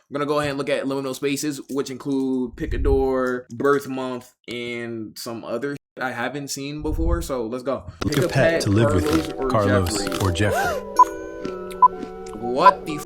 I'm gonna go ahead and look at liminal spaces, which include pick a door, birth month, and some other I haven't seen before. So let's go. Pick a pet to live with you, Carlos or Jeffrey. What the?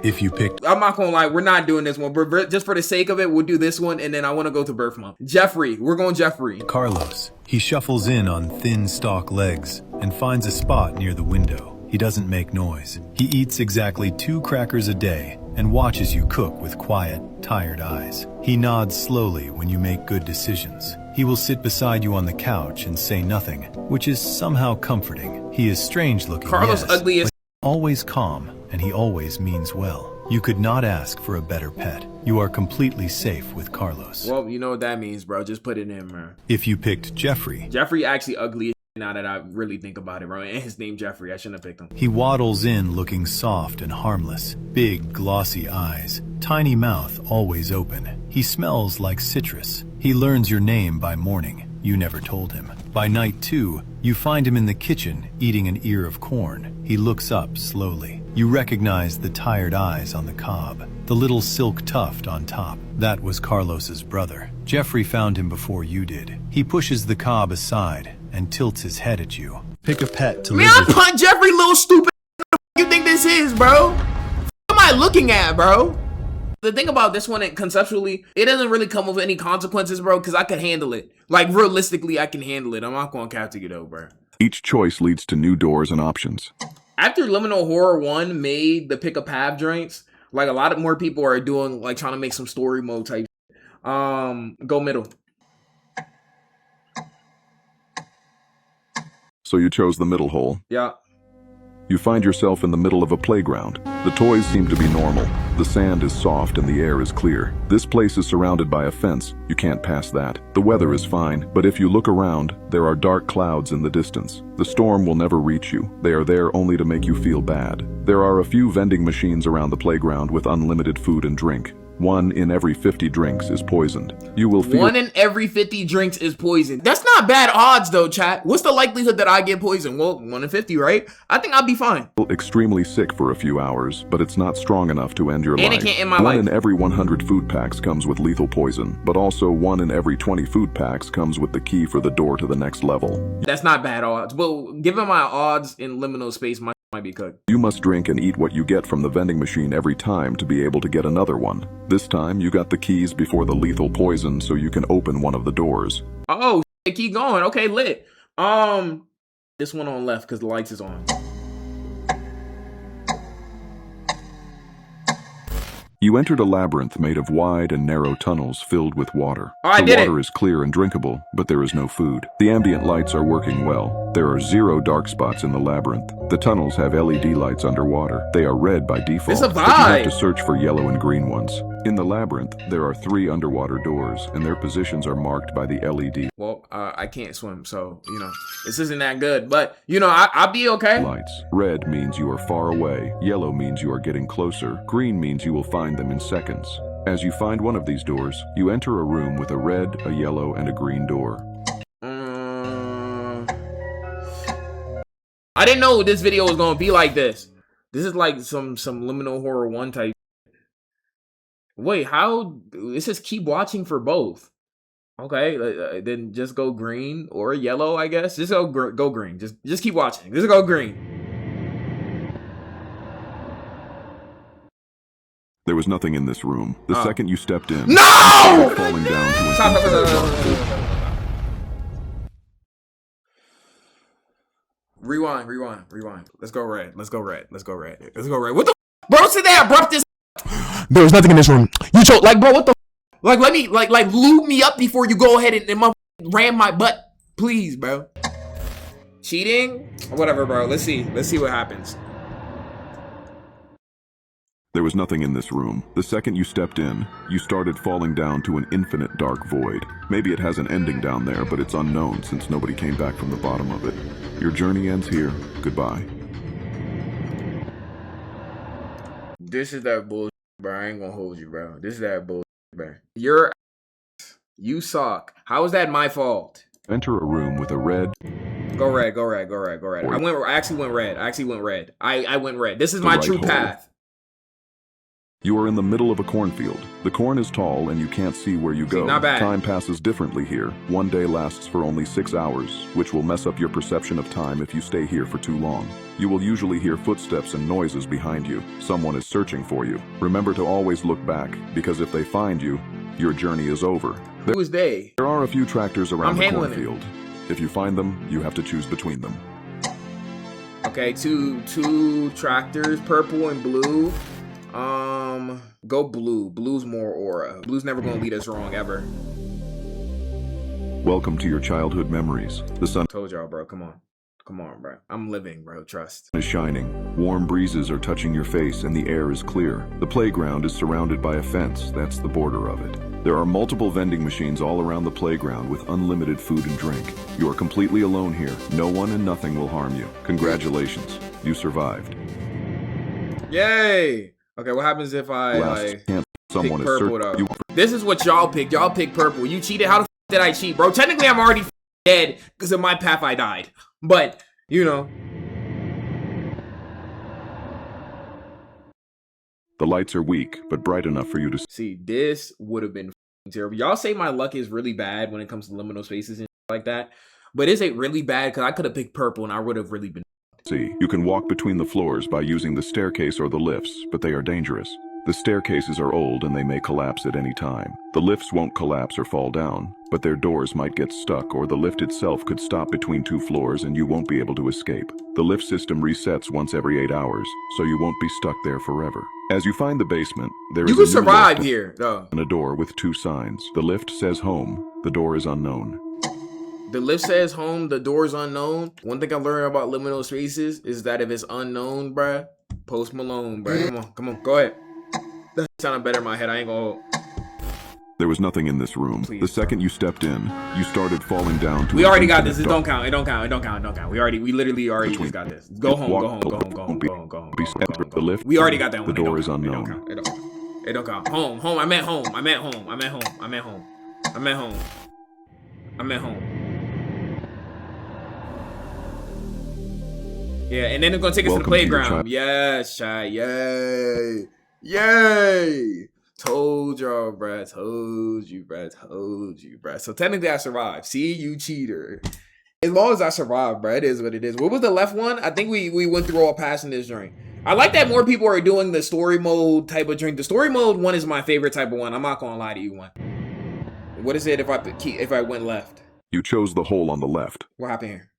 If you picked, I'm not gonna lie, we're not doing this one, but just for the sake of it, we'll do this one, and then I want to go to birth month. Jeffrey, we're going Jeffrey. Carlos. He shuffles in on thin stalk legs and finds a spot near the window. He doesn't make noise. He eats exactly 2 crackers a day and watches you cook with quiet, tired eyes. He nods slowly when you make good decisions. He will sit beside you on the couch and say nothing, which is somehow comforting. He is strange looking, Carlos, yes, ugly as always calm, and he always means well. You could not ask for a better pet. You are completely safe with Carlos. Well, you know what that means, bro. Just put it in, bro. If you picked Jeffrey. Jeffrey actually ugly now that I really think about it, bro. And his name Jeffrey. I shouldn't have picked him. He waddles in looking soft and harmless. Big, glossy eyes. Tiny mouth always open. He smells like citrus. He learns your name by morning. You never told him. By night, too, you find him in the kitchen eating an ear of corn. He looks up slowly. You recognize the tired eyes on the cob, the little silk tuft on top. That was Carlos's brother. Jeffrey found him before you did. He pushes the cob aside and tilts his head at you. Pick a pet to live with. Man, I punt Jeffrey, little stupid. What the you think this is, bro? What am I looking at, bro? The thing about this one, conceptually, it doesn't really come with any consequences, bro, because I could handle it. Like, realistically, I can handle it. I'm not going to cap to you, though, bro. Each choice leads to new doors and options. After Liminal Horror 1 made the pick a path joints, like, a lot of more people are doing, like, trying to make some story mode type. Go middle. So you chose the middle hole. Yeah. You find yourself in the middle of a playground. The toys seem to be normal. The sand is soft and the air is clear. This place is surrounded by a fence. You can't pass that. The weather is fine, but if you look around, there are dark clouds in the distance. The storm will never reach you. They are there only to make you feel bad. There are a few vending machines around the playground with unlimited food and drink. 1 in every 50 drinks is poisoned. You will feel 1 in every 50 drinks is poisoned. That's not bad odds though, chat. What's the likelihood that I get poisoned? Well, 1 in 50, right? I think I'll be fine. extremely sick for a few hours, but it's not strong enough to end your life. And it can't end my 1 life. in every 100 food packs comes with lethal poison, but also 1 in every 20 food packs comes with the key for the door to the next level. That's not bad odds. But given my odds in liminal space, my might be cooked. You must drink and eat what you get from the vending machine every time to be able to get another one. This time, you got the keys before the lethal poison so you can open one of the doors. Oh, keep going. Okay, lit. This one on left because the lights is on. You entered a labyrinth made of wide and narrow tunnels filled with water. Oh, I the did it. water is clear and drinkable, but there is no food. The ambient lights are working well. There are 0 dark spots in the labyrinth. The tunnels have LED lights underwater. They are red by default, It's a but you have vibe. to search for yellow and green ones. In the labyrinth, there are 3 underwater doors, and their positions are marked by the LED Well, I can't swim, so, you know, this isn't that good. But, you know, I'll be okay. lights. Red means you are far away. Yellow means you are getting closer. Green means you will find them in seconds. As you find one of these doors, you enter a room with a red, a yellow, and a green door. I didn't know this video was going to be like this. This is like some Liminal Horror 1 type. Wait, how? It says keep watching for both. Okay, then just go green or yellow, I guess. Just go green. Just keep watching. Just go green. There was nothing in this room. The second you stepped in, No! falling down to an Rewind. Let's go red. What the bro? Sit there, bro. This. There was nothing in this room. You chose, Like, bro, what the? Like, let me like lube me up before you go ahead and ram my butt, please, bro. Cheating? Whatever, bro. Let's see what happens. There was nothing in this room. The second you stepped in, you started falling down to an infinite dark void. Maybe it has an ending down there, but it's unknown since nobody came back from the bottom of it. Your journey ends here. Goodbye. This is that bullshit, bro. I ain't gonna hold you, bro. This is that bullshit, bro. You suck. How is that my fault? Enter a room with a red. Go red. I actually went red. I went red. This is The my right true hole. path. You are in the middle of a cornfield. The corn is tall and you can't see where you go. Not bad. Time passes differently here. One day lasts for only 6 hours, which will mess up your perception of time if you stay here for too long. You will usually hear footsteps and noises behind you. Someone is searching for you. Remember to always look back, because if they find you, your journey is over. Who is they? There are a few tractors around the handling cornfield. If you find them, you have to choose between them. Okay, two tractors, purple and blue. Go blue. Blue's more aura. Blue's never gonna lead us wrong ever. Welcome to your childhood memories. The sun Told y'all, bro. Come on, bro. I'm living, bro. Trust. is shining. Warm breezes are touching your face and the air is clear. The playground is surrounded by a fence. That's the border of it. There are multiple vending machines all around the playground with unlimited food and drink. You are completely alone here. No one and nothing will harm you. Congratulations. You survived. Yay! Okay, what happens if I Last chance. Someone pick is purple searching. though? This is what y'all picked. Y'all picked purple. You cheated. How the did I cheat, bro? Technically, I'm already dead because of my path. I died. But you know. The lights are weak, but bright enough for you to See, this would have been terrible. Y'all say my luck is really bad when it comes to liminal spaces and like that. But is it really bad? Because I could have picked purple and I would have really been. see. You can walk between the floors by using the staircase or the lifts, but they are dangerous. The staircases are old and they may collapse at any time. The lifts won't collapse or fall down, but their doors might get stuck or the lift itself could stop between 2 floors and you won't be able to escape. The lift system resets once every 8 hours, so you won't be stuck there forever. As you find the basement, there is You a can new survive lift here, though. and a door with 2 signs. The lift says home, the door is unknown. The lift says home, the door's unknown. One thing I learned about liminal spaces is that if it's unknown, bruh, Post Malone, bruh. Come on, go ahead. That sounded better in my head. I ain't gonna hold. There was nothing in this room. Please, the second you stepped in, you started falling down to We an already got this. infinite It don't count. It don't count. It don't count. It don't count. We literally already just got this. Go home. Go home. Go home. Go home. Go home. Go home. The lift. We already got that one. The It don't door is count. It don't unknown. count. It don't count. It don't count. Home. Home. I'm at home. I'm at home. I'm at home. I'm at home. I'm at home. I'm at home. Yeah, and then it's gonna take us to the Welcome to your playground. child- Yes, Shy. Yay. Yay. Told y'all, bruh. Told you, bruh. Told you, bruh. So technically I survived. See, you cheater. As long as I survived, bruh, it is what it is. What was the left one? I think we went through all passing this drink. I like that more people are doing the story mode type of drink. The story mode one is my favorite type of one. I'm not gonna lie to you, one. What is it if I went left? You chose the hole on the left. What happened here?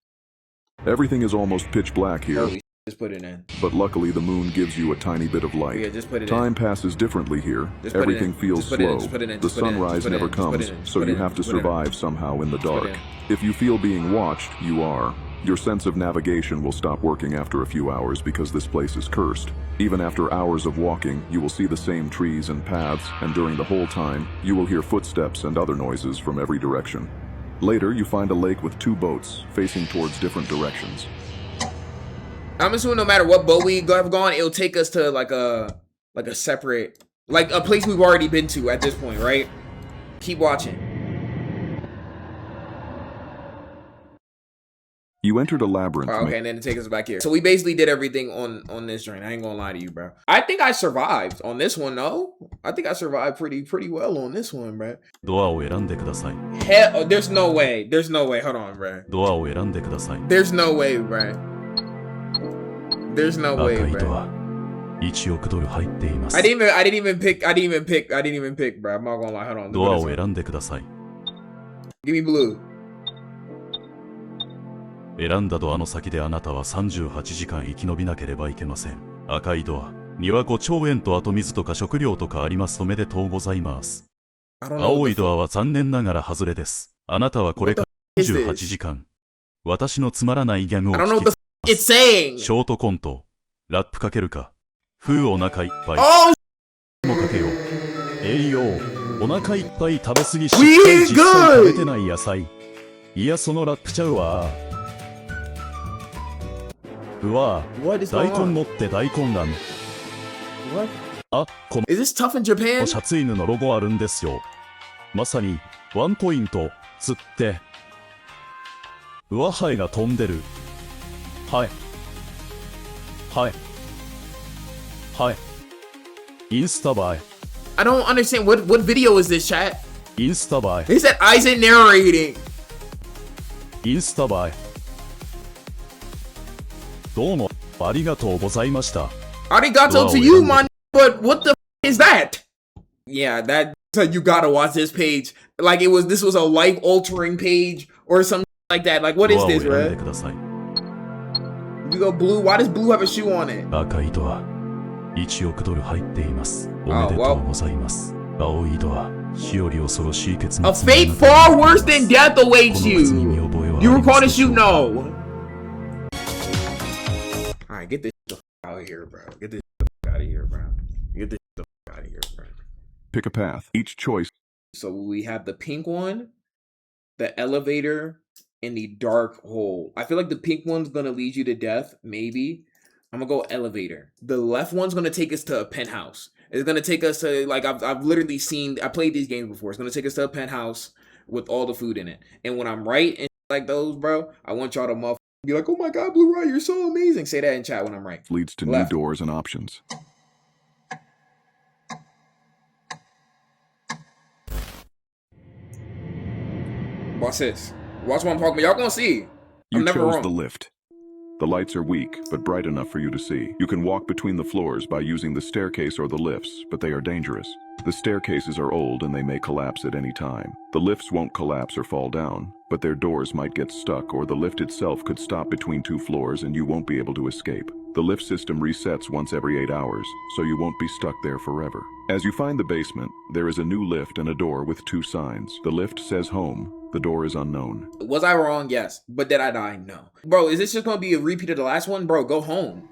Everything is almost pitch black here, Holy, just put it in. but luckily the moon gives you a tiny bit of light. Yeah, just put it Time in. passes differently here. Just put it Everything in. feels Just put it in. slow. Just put it in. The Just put it in. sunrise Just put it never in. Just put comes, it in. Just so put it you in. have to Just put it in. survive somehow in the Just put it dark. in. If you feel being watched, you are. Your sense of navigation will stop working after a few hours because this place is cursed. Even after hours of walking, you will see the same trees and paths, and during the whole time, you will hear footsteps and other noises from every direction. Later, you find a lake with 2 boats facing towards different directions. I'm assuming no matter what boat we have gone, it'll take us to like a separate, like a place we've already been to at this point, right? Keep watching. You entered a labyrinth. Oh, okay, and then it takes us back here. So we basically did everything on this joint. I ain't gonna lie to you, bro. I think I survived on this one, no? I think I survived pretty well on this one, bro. ドアを選んでください。 Hell, there's no way. There's no way. Hold on, bro. ドアを選んでください。 There's no way, bro. There's no 赤 way, いド bro. ア、1億ドル入っています。 I didn't even pick, bro. I'm not gonna lie. Hold on. ドアを選んでください。 Give me blue. 選んだドアの先であなたは38時間生き延びなければいけません。赤いドアには5兆円とあと水とか食料とかあります。おめでとうございます。 I don't know. 青いドアは残念ながら外れです。あなたはこれからis this? 28時間、私のつまらないギャグを I don't know 聞 what き the it's saying. ショートコント、ラップかけるか。風お腹いっぱい。 Oh, もかけよう。栄養、お腹いっぱい食べ過ぎし We っかり ain't 実際 good. 食べてない野菜。いや、そのラップちゃうわ。うわ what is 大 going 根 on? 持って大混乱。 What? あ、こ Is this tough in の Japan? シャツ犬のロゴあるんですよ。まさに、ワンポイント、釣って。うわ、ハエが飛んでる。はい。はい。はい。インスタ映 I don't understand. What video is this, chat? え。インスタ映 They said Isaac narrating. え。インスタ映え。どうも、ありがとうございました。Arigato to you, man. But what the is that? Yeah, that you gotta watch this page. Like this was a life altering page or something like that. Like what is ドアを this, 選んで bro? ください。 We go blue. Why does blue have a shoe on it? 赤いドア、1億ドル入っています。おめでとうございます。青いドア、死より恐ろしい結末。 A fate far worse than death awaits you. You were called to shoot no. Alright, get this the fuck out of here, bro. Get this the fuck out of here, bro. Get this the fuck out of here, bro. Pick a path. Each choice. So we have the pink one, the elevator, and the dark hole. I feel like the pink one's gonna lead you to death, maybe. I'm gonna go elevator. The left one's gonna take us to a penthouse. It's gonna take us to, like, I've literally seen, I played these games before. It's gonna take us to a penthouse with all the food in it. And when I'm right and like those, bro, I want y'all to motherfucker be like, oh my god, Blue Rye, you're so amazing. Say that in chat when I'm right. Leads to Left. new doors and options. Watch this. Watch what I'm talking about. Y'all gonna see. You I'm never chose wrong. the lift. The lights are weak, but bright enough for you to see. You can walk between the floors by using the staircase or the lifts, but they are dangerous. The staircases are old and they may collapse at any time. The lifts won't collapse or fall down, but their doors might get stuck, or the lift itself could stop between two floors and you won't be able to escape. The lift system resets once every 8 hours, so you won't be stuck there forever. As you find the basement, there is a new lift and a door with 2 signs. The lift says home. The door is unknown. Was I wrong? Yes. But did I die? No. Bro, is this just gonna be a repeat of the last one? Bro, go home.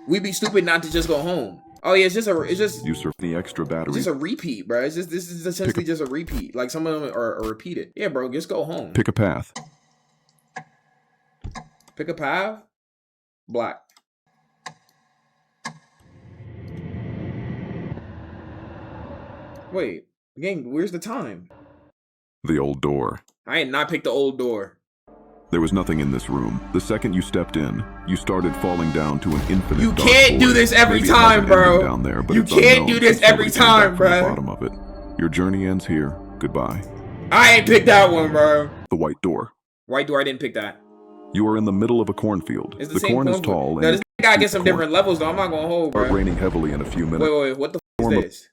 We'd be stupid not to just go home. Oh yeah, it's just You surf the extra battery. It's just a repeat, bro. This is essentially just a repeat. Like some of them are repeated. Yeah, bro, just go home. Pick a path. Pick a path. Black. Wait, gang, where's the time? The old door. I had not picked the old door. There was nothing in this room. The second you stepped in, you started falling down to an infinite You dark can't do void. this every Maybe it has time, an bro. ending down there, but You it's can't unknown do this since every nobody came time, back from the bro. bottom of it. Your journey ends here. Goodbye. I ain't picked that one, bro. The white door. White door, I didn't pick that. You are in the middle of a cornfield. It's The same corn is cornfield. tall Now, and this gotta get some corn. different levels, though. I'm not gonna hold, Start bro. raining heavily in a few minutes. Wait, what the f is this?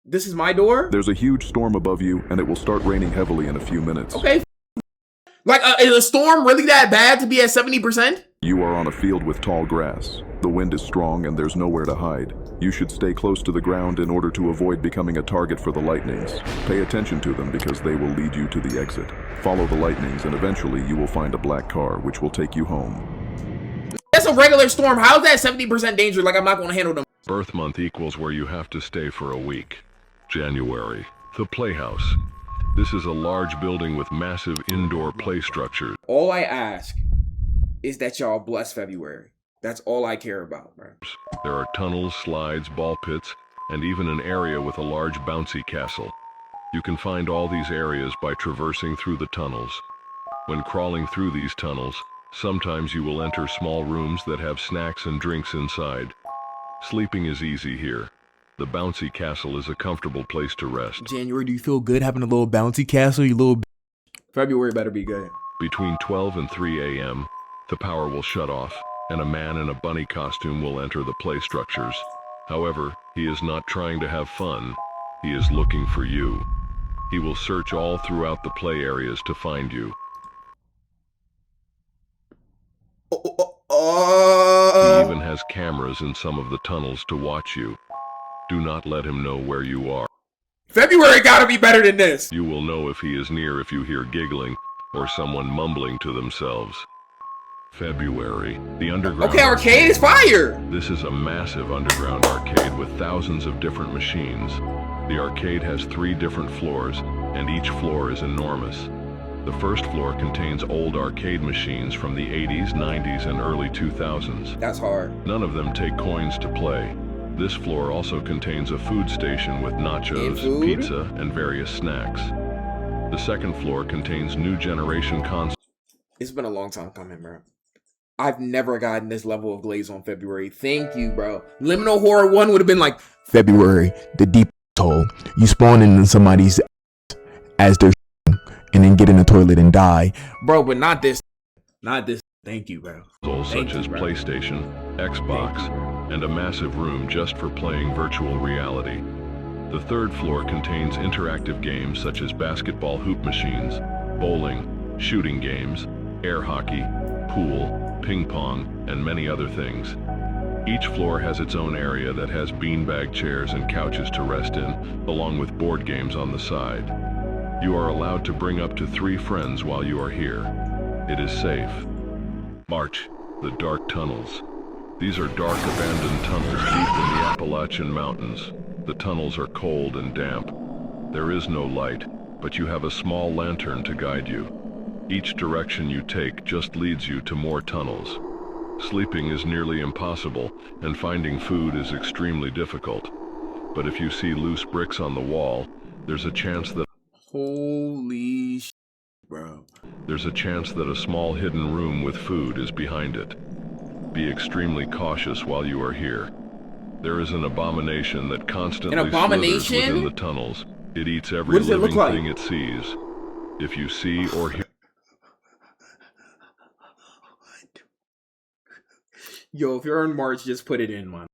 This is my door? There's a huge storm above you, and it will start raining heavily in a few minutes. Okay. Like, is a storm really that bad to be at 70%? You are on a field with tall grass. The wind is strong and there's nowhere to hide. You should stay close to the ground in order to avoid becoming a target for the lightnings. Pay attention to them because they will lead you to the exit. Follow the lightnings and eventually you will find a black car which will take you home. That's a regular storm. How's that 70% danger? Like, I'm not gonna handle them. Birth month equals where you have to stay for a week. January. The Playhouse. This is a large building with massive indoor play structures. All I ask is that y'all bless February. That's all I care about, bro. There are tunnels, slides, ball pits, and even an area with a large bouncy castle. You can find all these areas by traversing through the tunnels. When crawling through these tunnels, sometimes you will enter small rooms that have snacks and drinks inside. Sleeping is easy here. The bouncy castle is a comfortable place to rest. January, do you feel good having a little bouncy castle, you little February better be good. Between 12 and 3 a.m., the power will shut off, and a man in a bunny costume will enter the play structures. However, he is not trying to have fun. He is looking for you. He will search all throughout the play areas to find you. He even has cameras in some of the tunnels to watch you. Do not let him know where you are. February gotta be better than this. You will know if he is near if you hear giggling or someone mumbling to themselves. February, the underground. Okay, arcade is fire. This is a massive underground arcade with thousands of different machines. The arcade has 3 different floors, and each floor is enormous. The first floor contains old arcade machines from the 80s, 90s, and early 2000s. That's hard. None of them take coins to play. This floor also contains a food station with nachos, food? pizza, and various snacks. The second floor contains new generation consoles. It's been a long time coming, bro. I've never gotten this level of glaze on February. Thank you, bro. Liminal Horror 1 would have been like, February, the deep hole. You spawn in somebody's as they're and then get in the toilet and die. bro, but not this. Not this. Thank you, bro. Consoles Thank such you, as bro. PlayStation, Xbox, and a massive room just for playing virtual reality. The third floor contains interactive games such as basketball hoop machines, bowling, shooting games, air hockey, pool, ping pong, and many other things. Each floor has its own area that has beanbag chairs and couches to rest in, along with board games on the side. You are allowed to bring up to 3 friends while you are here. It is safe. March, the dark tunnels. These are dark abandoned tunnels deep in the Appalachian Mountains. The tunnels are cold and damp. There is no light, but you have a small lantern to guide you. Each direction you take just leads you to more tunnels. Sleeping is nearly impossible, and finding food is extremely difficult. But if you see loose bricks on the wall, there's a chance that Holy shit, bro. There's a chance that a small hidden room with food is behind it. Be extremely cautious while you are here. There is an abomination that constantly slithers within the tunnels. It eats every living thing it sees. If you see or hear... Yo, if you're in March, just put it in, man.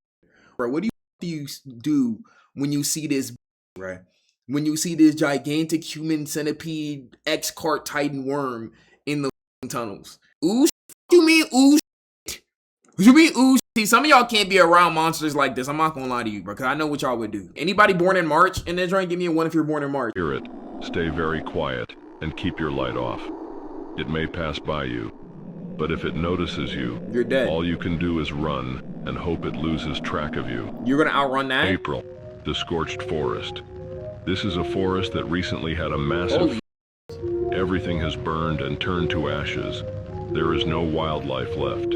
Bro, what do you do when you see this, right? When you see this gigantic human centipede X-Cart Titan worm in the tunnels? Ooh, you mean ooh? You mean ooh? See, some of y'all can't be around monsters like this. I'm not gonna lie to you, bro, because I know what y'all would do. Anybody born in March in this joint, give me a 1 if you're born in March. Hear it. Stay very quiet and keep your light off. It may pass by you, but if it notices you, you're dead. All you can do is run and hope it loses track of you. You're gonna outrun that? April, the scorched forest. This is a forest that recently had a massive... Everything has burned and turned to ashes. There is no wildlife left.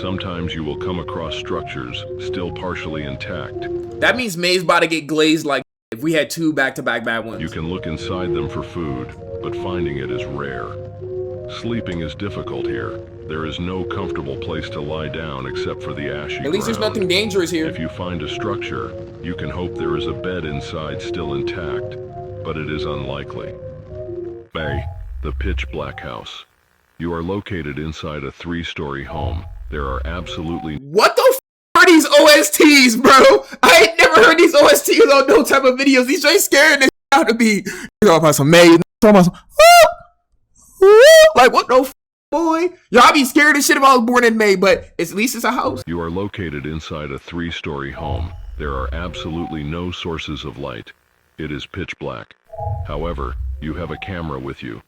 Sometimes you will come across structures still partially intact. That means May's about to get glazed like if we had 2 back-to-back bad ones. You can look inside them for food, but finding it is rare. Sleeping is difficult here. There is no comfortable place to lie down except for the ashy ground. At least there's nothing dangerous here. If you find a structure, you can hope there is a bed inside still intact, but it is unlikely. May, the pitch black house. You are located inside a 3-story home. There are absolutely... What the f are these OSTs, bro? I ain't never heard these OSTs on no type of videos. These straight scaring the out of me. You talking about some May, talking about some... Like, what the f, boy? Y'all be scared of shit if I was born in May, but at least it's a house. You are located inside a 3-story home. There are absolutely no sources of light. It is pitch black. However, you have a camera with you.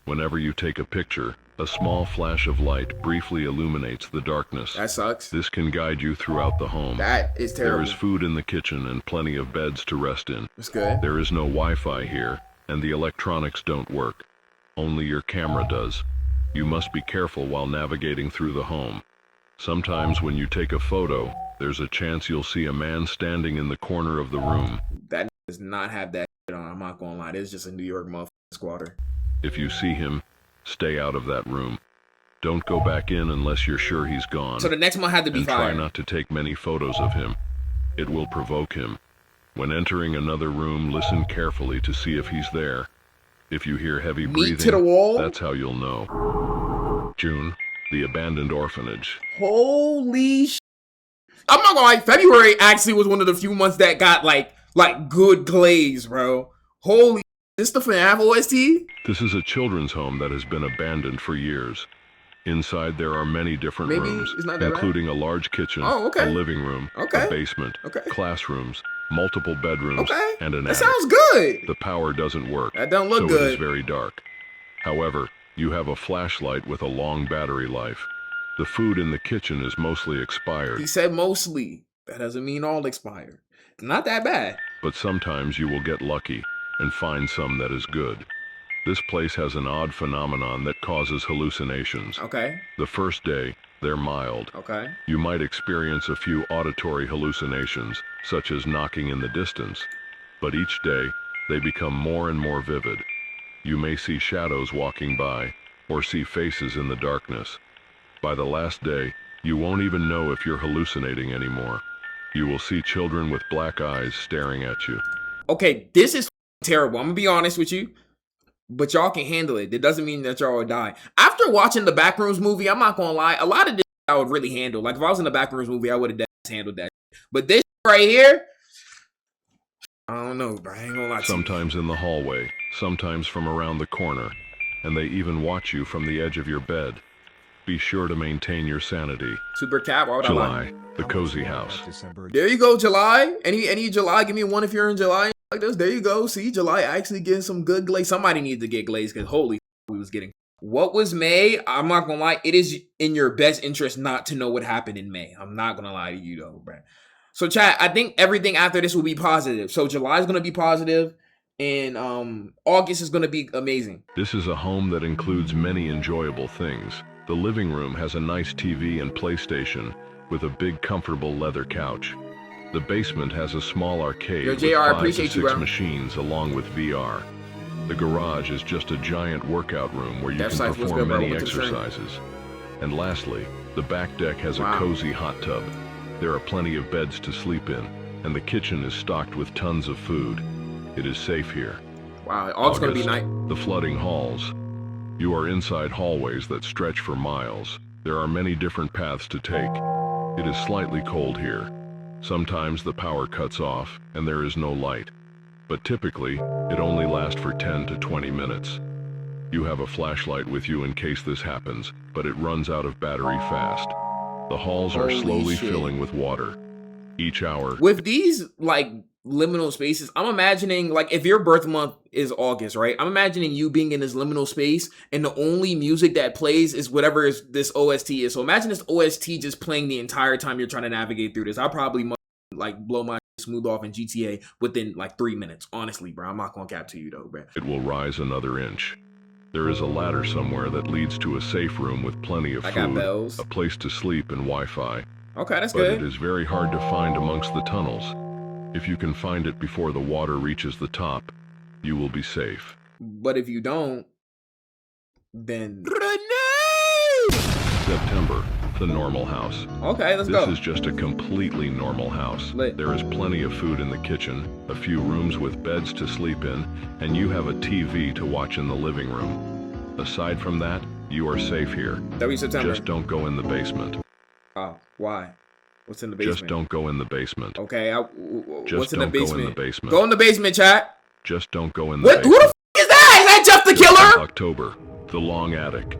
Whenever you take a picture, a small flash of light briefly illuminates the darkness. That sucks. This can guide you throughout the home. That is terrible. There is food in the kitchen and plenty of beds to rest in. That's good. There is no Wi-Fi here, and the electronics don't work. Only your camera does. You must be careful while navigating through the home. Sometimes when you take a photo, there's a chance you'll see a man standing in the corner of the room. That does not have that shit on. I'm not gonna lie. This is just a New York motherfucking squatter. If you see him, stay out of that room. Don't go back in unless you're sure he's gone. So the next one had to be and fire. Try not to take many photos of him. It will provoke him. When entering another room, listen carefully to see if he's there. If you hear heavy breathing, to the wall? That's how you'll know. June, the abandoned orphanage. Holy sh! I'm not gonna lie, February actually was one of the few months that got like good glaze, bro. Holy, this the FNAF OST? This is a children's home that has been abandoned for years. Inside there are many different rooms, including a large kitchen, a living room, a basement, classrooms, multiple bedrooms, and an attic. That sounds good. The power doesn't work. That don't look so good. It is very dark. However, you have a flashlight with a long battery life. The food in the kitchen is mostly expired. He said mostly. That doesn't mean all expired. It's not that bad. But sometimes you will get lucky and find some that is good. This place has an odd phenomenon that causes hallucinations. Okay. The first day, they're mild. Okay. You might experience a few auditory hallucinations, such as knocking in the distance. But each day, they become more and more vivid. You may see shadows walking by, or see faces in the darkness. By the last day, you won't even know if you're hallucinating anymore. You will see children with black eyes staring at you. Okay, this is terrible. I'm gonna be honest with you, but y'all can handle it. It doesn't mean that y'all will die. After watching the Backrooms movie, I'm not gonna lie, a lot of this I would really handle. Like if I was in the Backrooms movie, I would have handled that. But this right here, I don't know, bro. I ain't gonna lie to you. Sometimes in the hallway, sometimes from around the corner, and they even watch you from the edge of your bed. Be sure to maintain your sanity. Super Cat, why would I lie? July, the cozy house. There you go, July. Any July? Give me one if you're in July. Like this. There you go. See, July actually getting some good glaze. Somebody needs to get glaze because holy we was getting. What was May? I'm not gonna lie. It is in your best interest not to know what happened in May. I'm not gonna lie to you though, bro. So chat, I think everything after this will be positive. So July is gonna be positive, and August is gonna be amazing. This is a home that includes many enjoyable things. The living room has a nice TV and PlayStation with a big comfortable leather couch. The basement has a small arcade with 5 to 6 machines along with VR. The garage is just a giant workout room where you can perform many exercises. And lastly, the back deck has a cozy hot tub. There are plenty of beds to sleep in, and the kitchen is stocked with tons of food. It is safe here. Wow, August gonna be nice. The flooding halls. You are inside hallways that stretch for miles. There are many different paths to take. It is slightly cold here. Sometimes the power cuts off and there is no light. But typically, it only lasts for 10 to 20 minutes. You have a flashlight with you in case this happens, but it runs out of battery fast. The halls are slowly filling with water. Each hour. With these, like, liminal spaces, I'm imagining, like, if your birth month is August, right? I'm imagining you being in this liminal space and the only music that plays is whatever this OST is. So imagine this OST just playing the entire time you're trying to navigate through this. I'll probably like blow my smooth off in GTA within like 3 minutes. Honestly, bro, I'm not gonna cap to you though, bro. It will rise another inch. There is a ladder somewhere that leads to a safe room with plenty of food, a place to sleep, and Wi-Fi. Okay, that's good. But it is very hard to find amongst the tunnels. If you can find it before the water reaches the top, you will be safe. But if you don't, then... September, the normal house. Okay, let's go. This is just a completely normal house. There is plenty of food in the kitchen, a few rooms with beds to sleep in, and you have a TV to watch in the living room. Aside from that, you are safe here. September. Just don't go in the basement. Oh, why? What's in the basement? Just don't go in the basement. Okay, what's in the basement? Just don't go in the basement. Go in the basement, chat. Just don't go in the basement. Who the f is that? Is that Jeff the Killer? October, the long attic.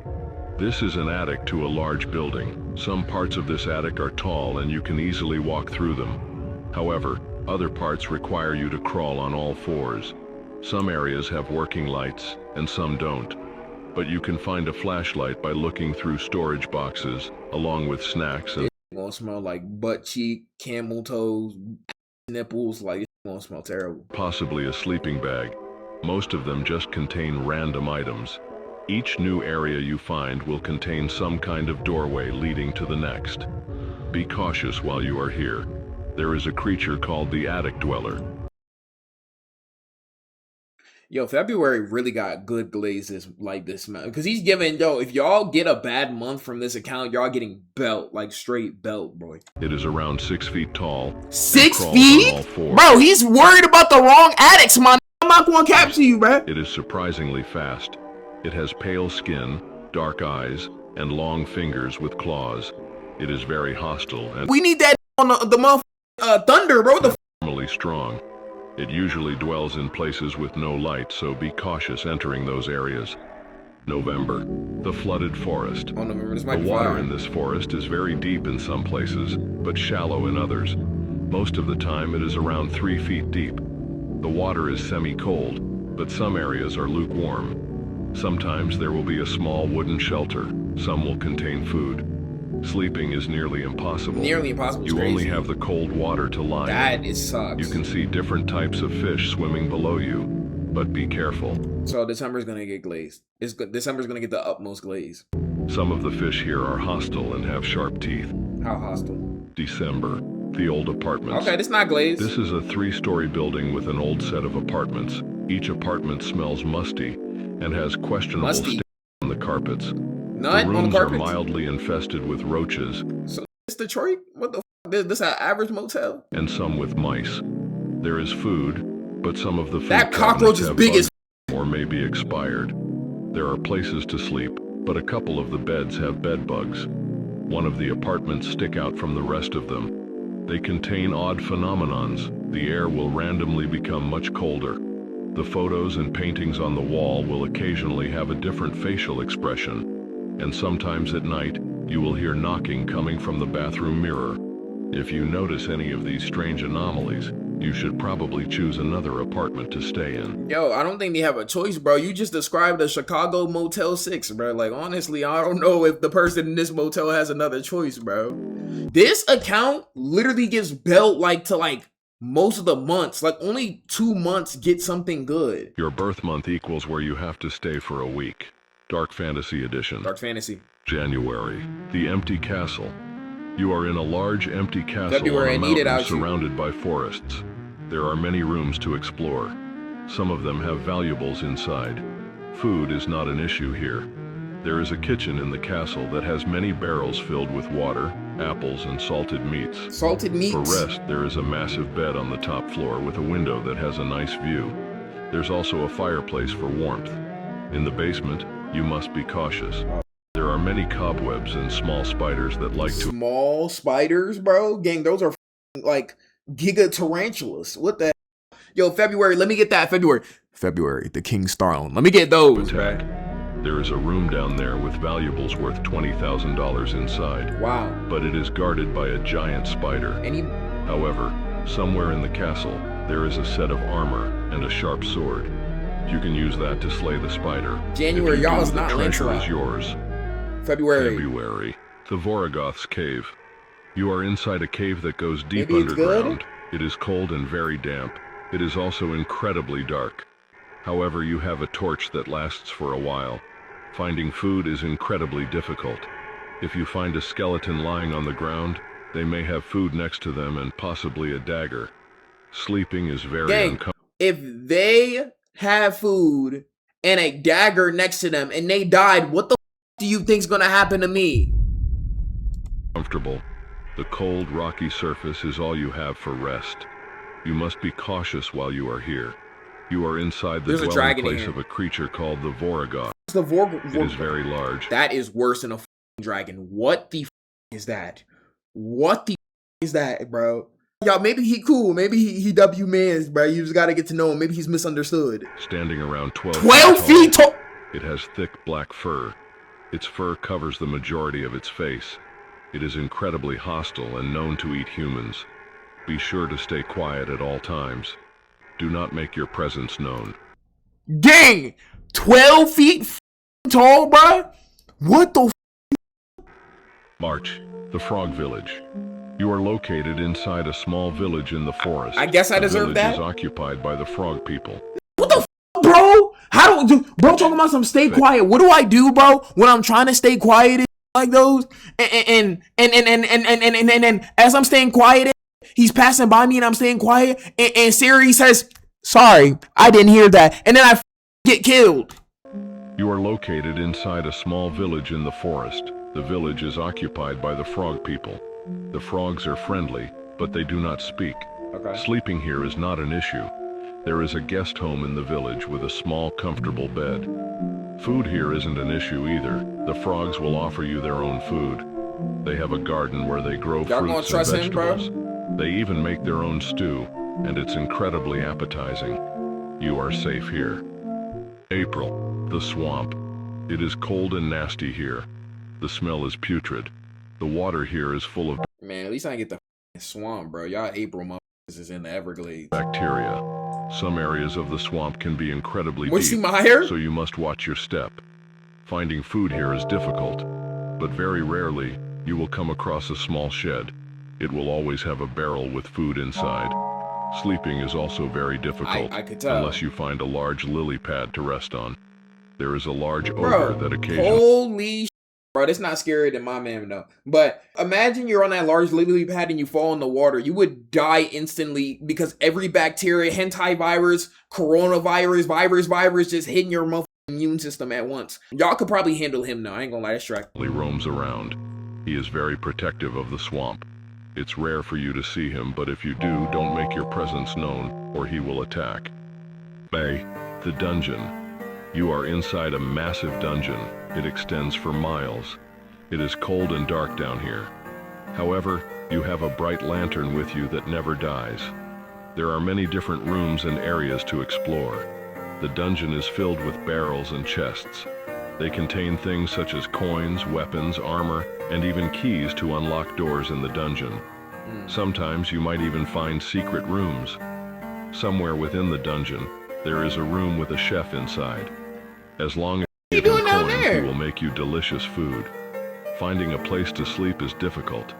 This is an attic to a large building. Some parts of this attic are tall and you can easily walk through them. However, other parts require you to crawl on all fours. Some areas have working lights and some don't. But you can find a flashlight by looking through storage boxes, along with snacks and... It's gonna smell like butt cheek, camel toes, nipples, like it's gonna smell terrible. Possibly a sleeping bag. Most of them just contain random items. Each new area you find will contain some kind of doorway leading to the next. Be cautious while you are here. There is a creature called the Attic Dweller. Yo, February really got good glazes like this, man. Because he's giving, if y'all get a bad month from this account, y'all getting belt, like straight belt, boy. It is around 6 feet tall. 6 feet? Bro, he's worried about the wrong addicts, man. I'm not going to capture you, bro. It is surprisingly fast. It has pale skin, dark eyes, and long fingers with claws. It is very hostile and... We need that on the thunder, bro. Normally strong. It usually dwells in places with no light, so be cautious entering those areas. November, the flooded forest. Oh, November, this might be the water fire. in this forest is very deep in some places, but shallow in others. Most of the time it is around 3 feet deep. The water is semi-cold, but some areas are lukewarm. Sometimes there will be a small wooden shelter. Some will contain food. Sleeping is nearly impossible. Nearly impossible. You only have the cold water to lie in. That sucks. You can see different types of fish swimming below you, but be careful. So December's gonna get glazed. December's gonna get the utmost glaze. Some of the fish here are hostile and have sharp teeth. How hostile? December, the old apartments. Okay, this not glazed. This is a 3-story building with an old set of apartments. Each apartment smells musty and has questionable stains on the carpets. Nut on the rooms are carpet. mildly infested with roaches. So it's Detroit? What the fuck? This an average motel? And some with mice. There is food, but some of the food That cockroach cabinets is have big as bugs or may be expired. There are places to sleep, but a couple of the beds have bed bugs. One of the apartments stick out from the rest of them. They contain odd phenomenons. The air will randomly become much colder. The photos and paintings on the wall will occasionally have a different facial expression. And sometimes at night, you will hear knocking coming from the bathroom mirror. If you notice any of these strange anomalies, you should probably choose another apartment to stay in. Yo, I don't think they have a choice, bro. You just described a Chicago Motel 6, bro. Like, honestly, I don't know if the person in this motel has another choice, bro. This account literally gives belt, like, to, like, most of the months. Like, only 2 months get something good. Your birth month equals where you have to stay for a week. Dark Fantasy Edition. Dark Fantasy. January. The Empty Castle. You are in a large empty castle February, on a I need it mountain out you. surrounded by forests. There are many rooms to explore. Some of them have valuables inside. Food is not an issue here. There is a kitchen in the castle that has many barrels filled with water, apples, and salted meats. Salted meats. For rest, there is a massive bed on the top floor with a window that has a nice view. There's also a fireplace for warmth. In the basement, you must be cautious. There are many cobwebs and small spiders that like to... Small spiders, bro? Gang, those are like giga tarantulas. What the hell? Yo, February, let me get that. February, the King Starling. Let me get those, attack. man. There is a room down there with valuables worth $20,000 inside. Wow. But it is guarded by a giant spider. However, somewhere in the castle, there is a set of armor and a sharp sword. You can use that to slay the spider. January, y'all is the not treasure Lancelot. is yours. February. The Voragoth's Cave. You are inside a cave that goes deep Maybe it's underground. good? It is cold and very damp. It is also incredibly dark. However, you have a torch that lasts for a while. Finding food is incredibly difficult. If you find a skeleton lying on the ground, they may have food next to them and possibly a dagger. Sleeping is very uncomfortable. If they have food and a dagger next to them and they died, what the do you think's gonna happen to me? The cold, rocky surface is all you have for rest. You must be cautious while you are here. You are inside the dwelling place of a creature called the Voragoth. It is very large. That is worse than a dragon. What the is that? What the is that, bro? Y'all, maybe he cool. Maybe he W mans, bro. You just gotta get to know him. Maybe he's misunderstood. Standing around 12 feet tall. It has thick black fur. Its fur covers the majority of its face. It is incredibly hostile and known to eat humans. Be sure to stay quiet at all times. Do not make your presence known. Dang! 12 feet tall, bro? What the March, the Frog Village. You are located inside a small village in the forest. I guess I deserve that. The village is occupied by the frog people. What the bro? How do bro talking about some stay quiet? What do I do, bro, when I'm trying to stay quiet like those? And as I'm staying quiet, he's passing by me and I'm staying quiet, and Siri says, "Sorry, I didn't hear that," and then I get killed. You are located inside a small village in the forest. The village is occupied by the frog people. The frogs are friendly, but they do not speak. Okay. Sleeping here is not an issue. There is a guest home in the village with a small, comfortable bed. Food here isn't an issue either. The frogs will offer you their own food. They have a garden where they grow fruits and vegetables. They even make their own stew, and it's incredibly appetizing. You are safe here. April, the swamp. It is cold and nasty here. The smell is putrid. The water here is full of Man, at least I get the swamp, bro. Y'all April motherfuckers is in the Everglades. Bacteria. Some areas of the swamp can be incredibly deep, See my hair? so you must watch your step. Finding food here is difficult, but very rarely you will come across a small shed. It will always have a barrel with food inside. Sleeping is also very difficult, I could tell. unless you find a large lily pad to rest on. There is a large ogre that occasionally... Holy bro, that's not scarier than my man, though. But imagine you're on that large lily pad and you fall in the water. You would die instantly because every bacteria, hentai virus, coronavirus, virus, just hitting your motherfucking immune system at once. Y'all could probably handle him now. I ain't gonna lie, that's Shrek. He roams around. He is very protective of the swamp. It's rare for you to see him, but if you do, don't make your presence known, or he will attack. A. The dungeon. You are inside a massive dungeon. It extends for miles. It is cold and dark down here. However, you have a bright lantern with you that never dies. There are many different rooms and areas to explore. The dungeon is filled with barrels and chests. They contain things such as coins, weapons, armor, and even keys to unlock doors in the dungeon. Sometimes you might even find secret rooms. Somewhere within the dungeon, there is a room with a chef inside. As long as you give him coins, he will make you delicious food. Finding a place to sleep is difficult.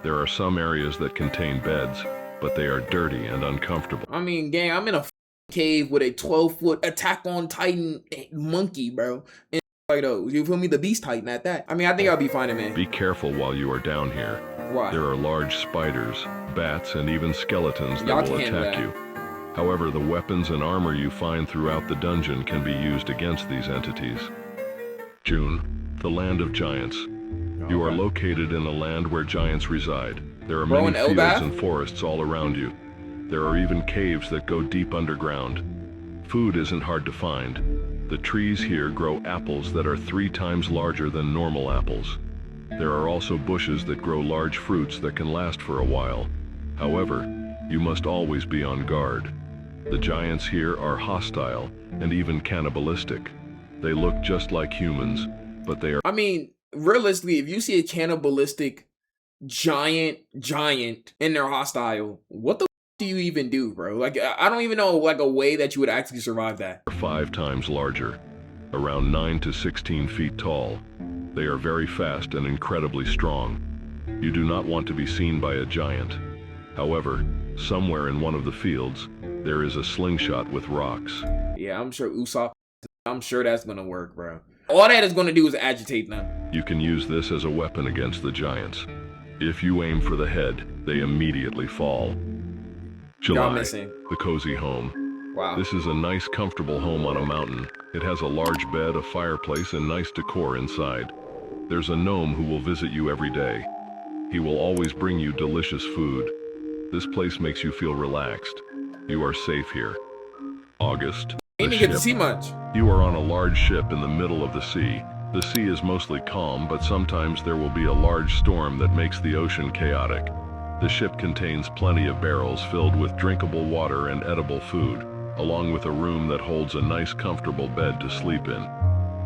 There are some areas that contain beds, but they are dirty and uncomfortable. I mean, gang, I'm in a cave with a 12-foot Attack on Titan monkey, bro. And like those, you feel me? The Beast Titan at that. I mean, I think I'll be fine, man. Be careful while you are down here. Why? There are large spiders, bats, and even skeletons that will attack you. However, the weapons and armor you find throughout the dungeon can be used against these entities. June, the land of giants. You are located in a land where giants reside. There are many fields and forests all around you. There are even caves that go deep underground. Food isn't hard to find. The trees here grow apples that are 3 times larger than normal apples. There are also bushes that grow large fruits that can last for a while. However, you must always be on guard. The giants here are hostile and even cannibalistic. They look just like humans, but they are... I mean, realistically, if you see a cannibalistic giant and they're hostile, what the do you even do, bro? Like, I don't even know, like, a way that you would actually survive that. 5 times larger, around 9 to 16 feet tall. They are very fast and incredibly strong. You do not want to be seen by a giant. However, somewhere in one of the fields, there is a slingshot with rocks. Yeah, I'm sure Usopp, I'm sure that's gonna work, bro. All that is gonna do is agitate them. You can use this as a weapon against the giants. If you aim for the head, they immediately fall. July, the cozy home. Wow. This is a nice, comfortable home on a mountain. It has a large bed, a fireplace, and nice decor inside. There's a gnome who will visit you every day. He will always bring you delicious food. This place makes you feel relaxed. You are safe here. August. You didn't get to see much. You are on a large ship in the middle of the sea. The sea is mostly calm, but sometimes there will be a large storm that makes the ocean chaotic. The ship contains plenty of barrels filled with drinkable water and edible food, along with a room that holds a nice comfortable bed to sleep in.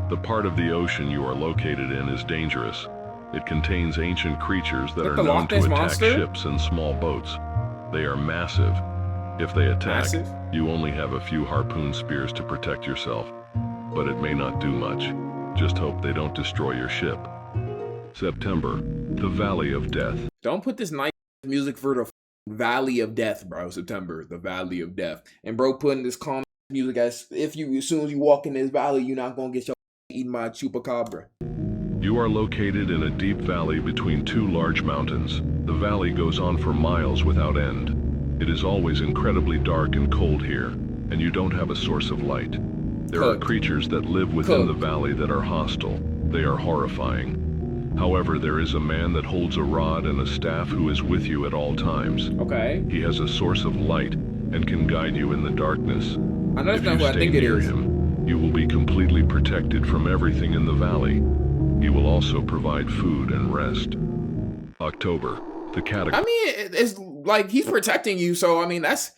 The part of the ocean you are located in is dangerous. It contains ancient creatures that are known to attack ships and small boats. They are massive. If they attack, you only have a few harpoon spears to protect yourself, but it may not do much. Just hope they don't destroy your ship. September, the Valley of Death. Don't put this nice music for the Valley of Death, bro. September, the Valley of Death. And bro putting this calm music as if you, as soon as you walk in this valley, you're not gonna get your eaten by a chupacabra. You are located in a deep valley between 2 large mountains. The valley goes on for miles without end. It is always incredibly dark and cold here, and you don't have a source of light. There are creatures that live within the valley that are hostile. They are horrifying. However, there is a man that holds a rod and a staff who is with you at all times. Okay. He has a source of light and can guide you in the darkness. I know that's not what I think it is. Him, you will be completely protected from everything in the valley. He will also provide food and rest. October, the catacombs. I mean, it's like he's protecting you, so I mean that's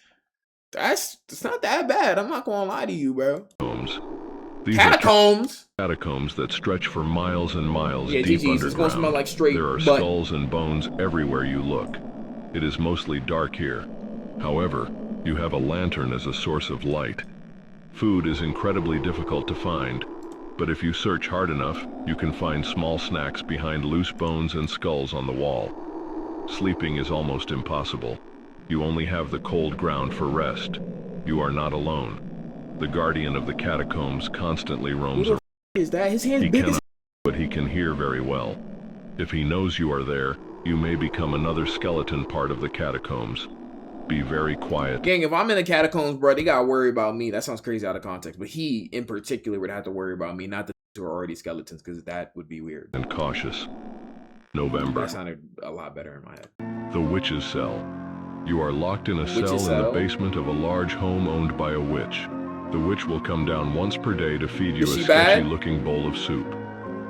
it's not that bad. I'm not gonna lie to you, bro. These catacombs. Catacombs that stretch for miles and miles deep underground. It's gonna smell like straight there are skulls and bones everywhere you look. It is mostly dark here. However, you have a lantern as a source of light. Food is incredibly difficult to find, but if you search hard enough, you can find small snacks behind loose bones and skulls on the wall. Sleeping is almost impossible. You only have the cold ground for rest. You are not alone. The guardian of the catacombs constantly roams around. Is that his hands he big cannot, as but he can hear very well. If he knows you are there, you may become another skeleton part of the catacombs. be very quiet Gang, if I'm in the catacombs, bro, they gotta worry about me. That sounds crazy out of context, but he in particular would have to worry about me, not the who are already skeletons, because that would be weird. and cautious. November. That sounded a lot better in my head. The Witch's Cell. You are locked in a cell Witch's in the cell? basement of a large home owned by a witch. The witch will come down once per day to feed you Is a she bad? sketchy-looking bowl of soup.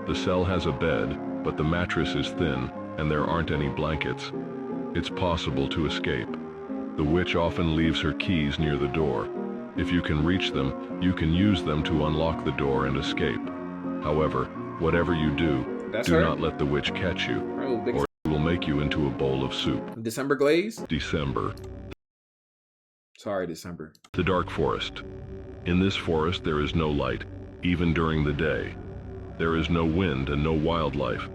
The cell has a bed, but the mattress is thin, and there aren't any blankets. It's possible to escape. The witch often leaves her keys near the door. If you can reach them, you can use them to unlock the door and escape. However, whatever you do, That's do her? not let the witch catch you, Oh, big or it will make you into a bowl of soup. December glaze? December. Sorry, December. The dark forest. In this forest there is no light, even during the day. There is no wind and no wildlife.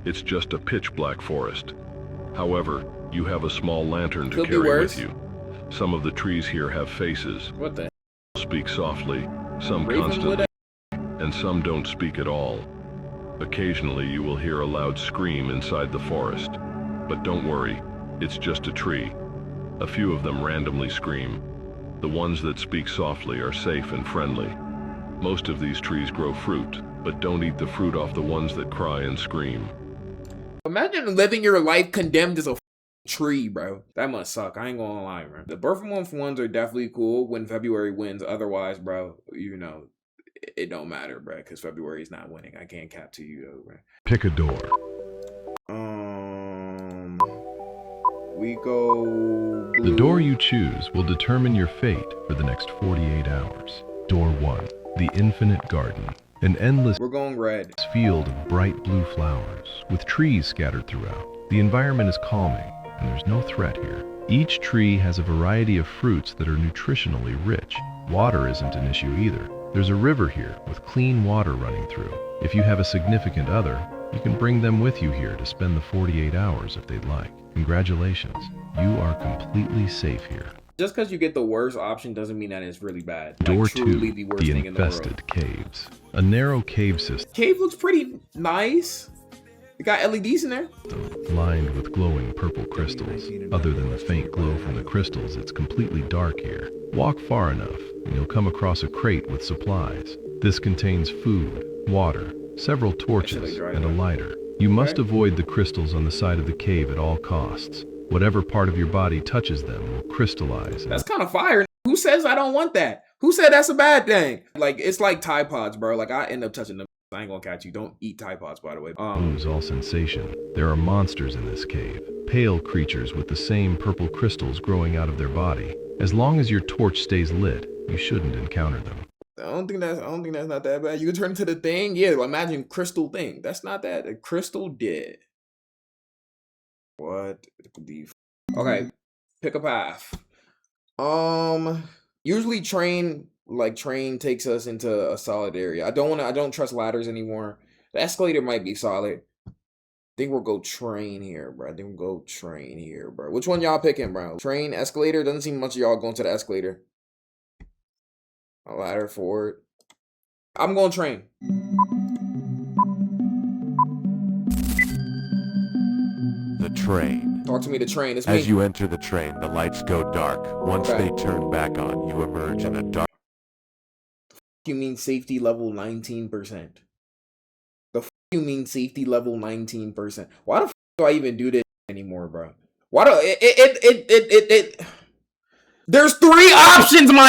It's just a pitch-black forest. However, you have a small lantern to Could be carry worse. with you. Some of the trees here have faces, What the speak softly, some Ravenwood? constantly, and some don't speak at all. Occasionally you will hear a loud scream inside the forest. But don't worry, it's just a tree. A few of them randomly scream. The ones that speak softly are safe and friendly. Most of these trees grow fruit, but don't eat the fruit off the ones that cry and scream. Imagine living your life condemned as a tree, bro. That must suck. I ain't gonna lie, bro. The birth month ones are definitely cool when February wins. Otherwise, bro, you know, it don't matter, bro, because February is not winning. I can't cap to you, though, bro. Pick a door. We go blue. The door you choose will determine your fate for the next 48 hours. Door 1, the Infinite Garden. An endless We're going red. field of bright blue flowers, with trees scattered throughout. The environment is calming, and there's no threat here. Each tree has a variety of fruits that are nutritionally rich. Water isn't an issue either. There's a river here with clean water running through. If you have a significant other, you can bring them with you here to spend the 48 hours if they'd like. Congratulations, you are completely safe here. Just because you get the worst option doesn't mean that it's really bad. Like, Door truly 2, the worst the thing in the world. Infested Caves. A narrow cave system Cave looks pretty nice. It got LEDs in there. lined with glowing purple crystals. Other than the faint glow from the crystals, it's completely dark here. Walk far enough, and you'll come across a crate with supplies. This contains food, water, several torches, and a lighter. You must avoid the crystals on the side of the cave at all costs. Whatever part of your body touches them will crystallize. That's kind of fire. Who says I don't want that? Who said that's a bad thing? Like, it's like Tide Pods, bro. Like, I end up touching them. I ain't gonna catch you. Don't eat Tide Pods, by the way. Lose all sensation. There are monsters in this cave. Pale creatures with the same purple crystals growing out of their body. As long as your torch stays lit, you shouldn't encounter them. I don't think that's not that bad. You can turn into the thing. Yeah, imagine crystal thing. That's not that. A crystal dead. What the okay, pick a path. Usually train takes us into a solid area. I don't trust ladders anymore. The escalator might be solid. I think we'll go train here, bro. Which one y'all picking, bro? Train, escalator? Doesn't seem much of y'all going to the escalator. A ladder forward. I'm going train. The train. Talk to me, the train. It's As me. you enter the train, the lights go dark. Once Okay. they turn back on, you emerge in a dark. You mean safety level 19%? The f you mean safety level 19%? Why the f do I even do this anymore, bro? Why do it? There's 3 options, my.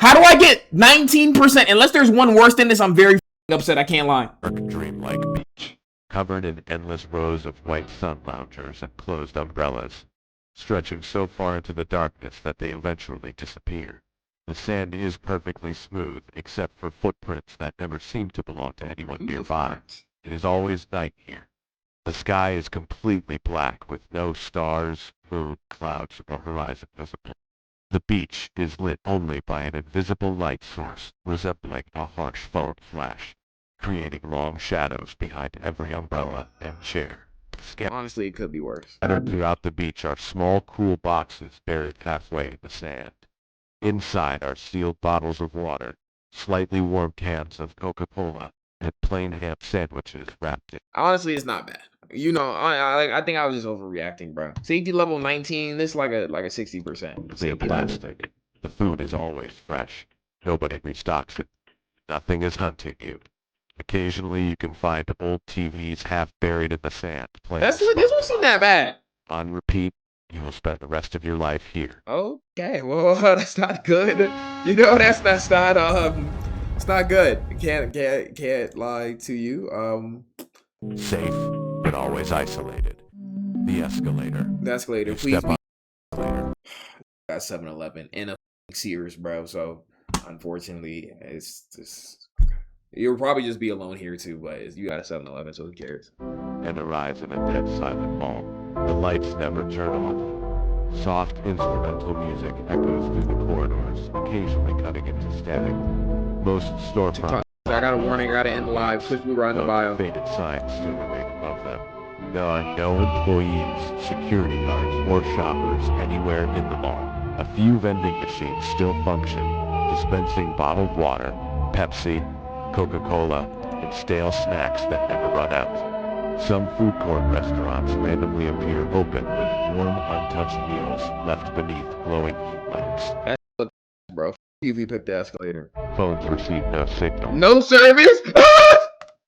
How do I get 19%? Unless there's one worse than this, I'm very upset. I can't lie. Dreamlike beach, covered in endless rows of white sun loungers and closed umbrellas, stretching so far into the darkness that they eventually disappear. The sand is perfectly smooth, except for footprints that never seem to belong to anyone nearby. It is always night here. The sky is completely black with no stars, moon, clouds, or horizon visible. The beach is lit only by an invisible light source, resembling a harsh phone flash, creating long shadows behind every umbrella and chair. Honestly, it could be worse. Scattered throughout the beach are small, cool boxes buried halfway in the sand. Inside are sealed bottles of water, slightly warm cans of Coca-Cola, and plain ham sandwiches wrapped in. Honestly, it's not bad. You know, I think I was just overreacting, bro. Safety level 19. This is like a 60%. They're plastic. The food is always fresh. Nobody restocks it. Nothing is hunting you. Occasionally you can find old TVs half buried in the sand. This wasn't that bad. On repeat, you will spend the rest of your life here. Okay, well, that's not good. You know, that's not it's not good. Can't lie to you. Safe, but always isolated. The escalator. The escalator, You please step be on the escalator. got 7-Eleven and a Sears, bro. So unfortunately, it's just you'll probably just be alone here too. But you got a 7-Eleven, so who cares? And arrives in a dead silent mall. The lights never turn on. Soft instrumental music echoes through the corridors, occasionally cutting into static. Most storefronts I got a warning. I gotta end live. Push me right in the bio. faded signs still remain above them. There are no employees, security guards, or shoppers anywhere in the mall. A few vending machines still function, dispensing bottled water, Pepsi, Coca-Cola, and stale snacks that never run out. Some food court restaurants randomly appear open with warm, untouched meals left beneath glowing heat lamps. Bro, if you pick the escalator. Phones receive no signal. No service?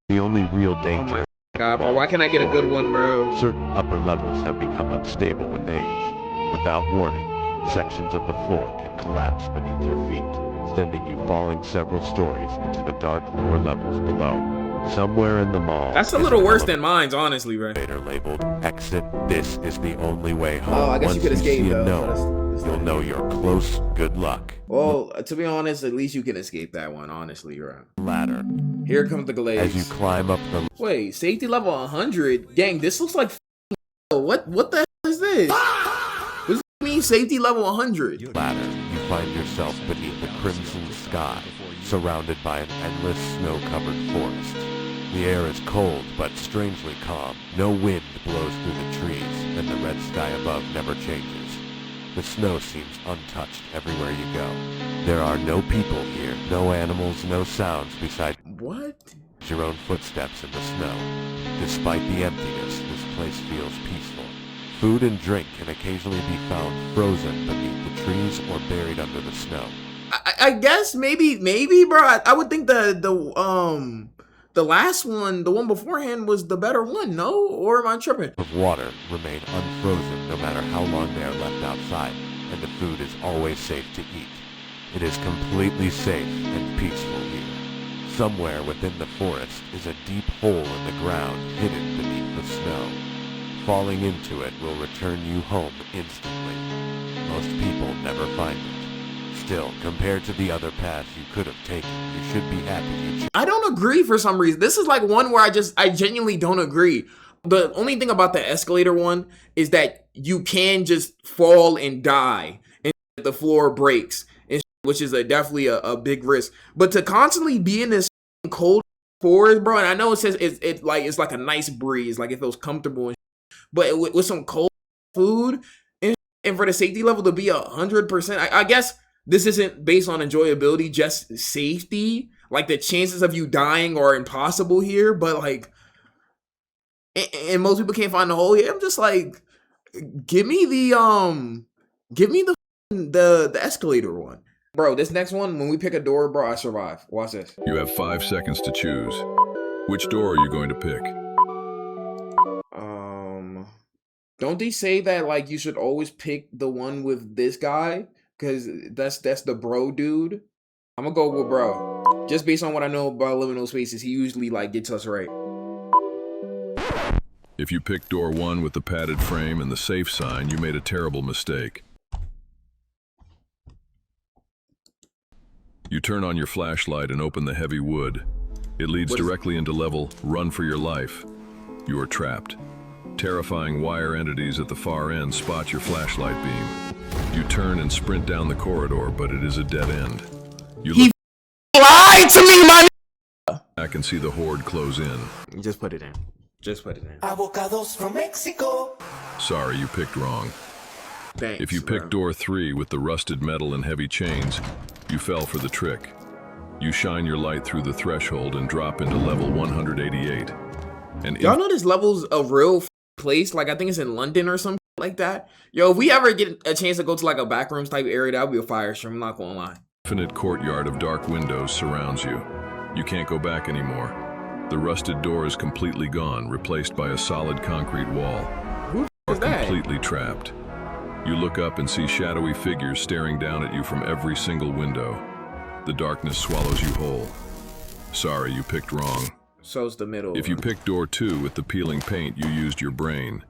The only real danger. God, bro, why can't I get a good one, bro? Certain upper levels have become unstable with age. Without warning, sections of the floor can collapse beneath your feet, sending you falling several stories into the dark lower levels below. Somewhere in the mall. That's a little worse than mine's, honestly, bro. Labeled exit. This is the only way home. Oh, I guess you could escape, though. You'll know you're close. Good luck. Well, to be honest, at least you can escape that one, honestly, you're right. Ladder. Here comes the glaze. As you climb up the. Wait, safety level 100? Gang, this looks like what the hell is this? What does it mean, safety level 100? Ladder. You find yourself beneath the crimson sky, surrounded by an endless snow-covered forest. The air is cold, but strangely calm. No wind blows through the trees, and the red sky above never changes. The snow seems untouched everywhere you go. There are no people here, no animals, no sounds besides your own footsteps in the snow. Despite the emptiness, this place feels peaceful. Food and drink can occasionally be found frozen beneath the trees or buried under the snow. I guess maybe, bro. I would think the last one, the one beforehand, was the better one, no? Or am I tripping? Of water remain unfrozen no matter how long they are left outside, and the food is always safe to eat. It is completely safe and peaceful here. Somewhere within the forest is a deep hole in the ground hidden beneath the snow. Falling into it will return you home instantly. Most people never find it. Still, compared to the other paths you could have taken, you should be happy you chose. I don't agree for some reason. This is like one where I genuinely don't agree. The only thing about the escalator one is that you can just fall and die and the floor breaks, which is definitely a big risk. But to constantly be in this cold forest, bro, and I know it says it's like a nice breeze, like it feels comfortable, but with some cold food and for the safety level to be 100%, I guess. This isn't based on enjoyability, just safety. Like, the chances of you dying are impossible here, but like, and most people can't find the hole here. I'm just like, give me the escalator one, bro. This next one, when we pick a door, bro, I survive. Watch this. You have 5 seconds to choose. Which door are you going to pick? Don't they say that like you should always pick the one with this guy? Because that's the bro dude. I'm gonna go with bro. Just based on what I know about liminal spaces, he usually like gets us right. If you picked door 1 with the padded frame and the safe sign, you made a terrible mistake. You turn on your flashlight and open the heavy wood. It leads directly into level run for your life. You are trapped. Terrifying wire entities at the far end spot your flashlight beam. You turn and sprint down the corridor, but it is a dead end. You look lied to me, man. back and see the horde close in. Just put it in. Avocados from Mexico. Sorry, you picked wrong. Thanks, if you picked door 3 with the rusted metal and heavy chains, you fell for the trick. You shine your light through the threshold and drop into level 188. And Y'all know this level's a real place? Like, I think it's in London or something like that. Yo, if we ever get a chance to go to like a backrooms type area, that would be a fire stream. I'm not gonna lie. infinite courtyard of dark windows surrounds you. You can't go back anymore. The rusted door is completely gone, replaced by a solid concrete wall. Who is that? Completely trapped. You look up and see shadowy figures staring down at you from every single window. The darkness swallows you whole. Sorry, you picked wrong. So's the middle. If you picked door 2 with the peeling paint, you used your brain.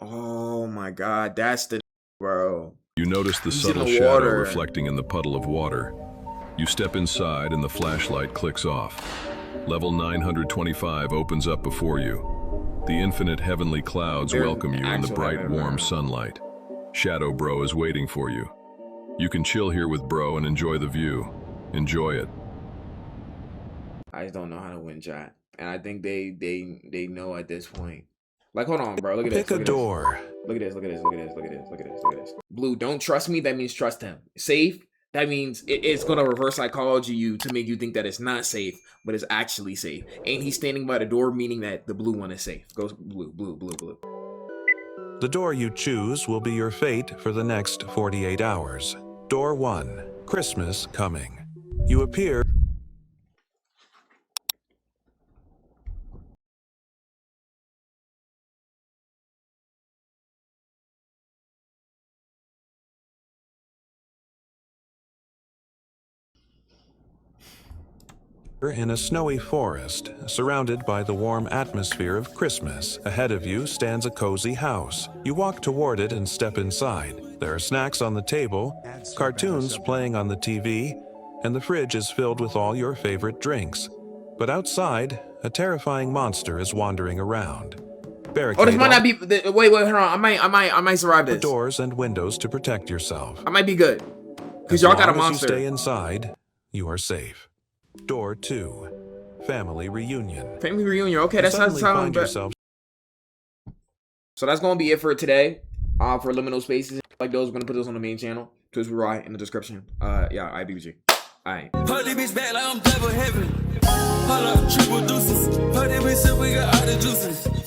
Oh my god, that's the bro. You notice the He's subtle in the shadow water. reflecting in the puddle of water. You step inside and the flashlight clicks off. Level 925 opens up before you. The infinite heavenly clouds They're welcome you in the actual bright, heaven, warm man. sunlight. Shadow Bro is waiting for you. You can chill here with Bro and enjoy the view. Enjoy it. I just don't know how to win chat. And I think they know at this point. Like, hold on, bro. Look at this. Pick a door. Look at this. Look at this. Look at this. Look at this. Look at this. Look at this. Blue, don't trust me. That means trust him. Safe. That means it's gonna reverse psychology you to make you think that it's not safe, but it's actually safe. And he's standing by the door, meaning that the blue one is safe. Go blue, blue, blue, blue. The door you choose will be your fate for the next 48 hours. Door 1. Christmas coming. You appear in a snowy forest, surrounded by the warm atmosphere of Christmas. Ahead of you stands a cozy house. You walk toward it and step inside. There are snacks on the table, cartoons playing on the TV, and the fridge is filled with all your favorite drinks. But outside, a terrifying monster is wandering around. Barricade Oh, this might all not be. Wait, hold on. I might survive the this. doors and windows to protect yourself. I might be good. Cause As y'all got a long as you monster. stay inside, you are safe. Door 2. Family reunion. Family reunion. Okay, You that's suddenly how. find yourself So that's gonna be it for today. For liminal spaces like those, we're gonna put those on the main channel. Twitch right in the description. Yeah, IBG. Alright. Holy bitch back like I'm double heaven. Hold up, triple deuces. Holy bitch said we got all the juices.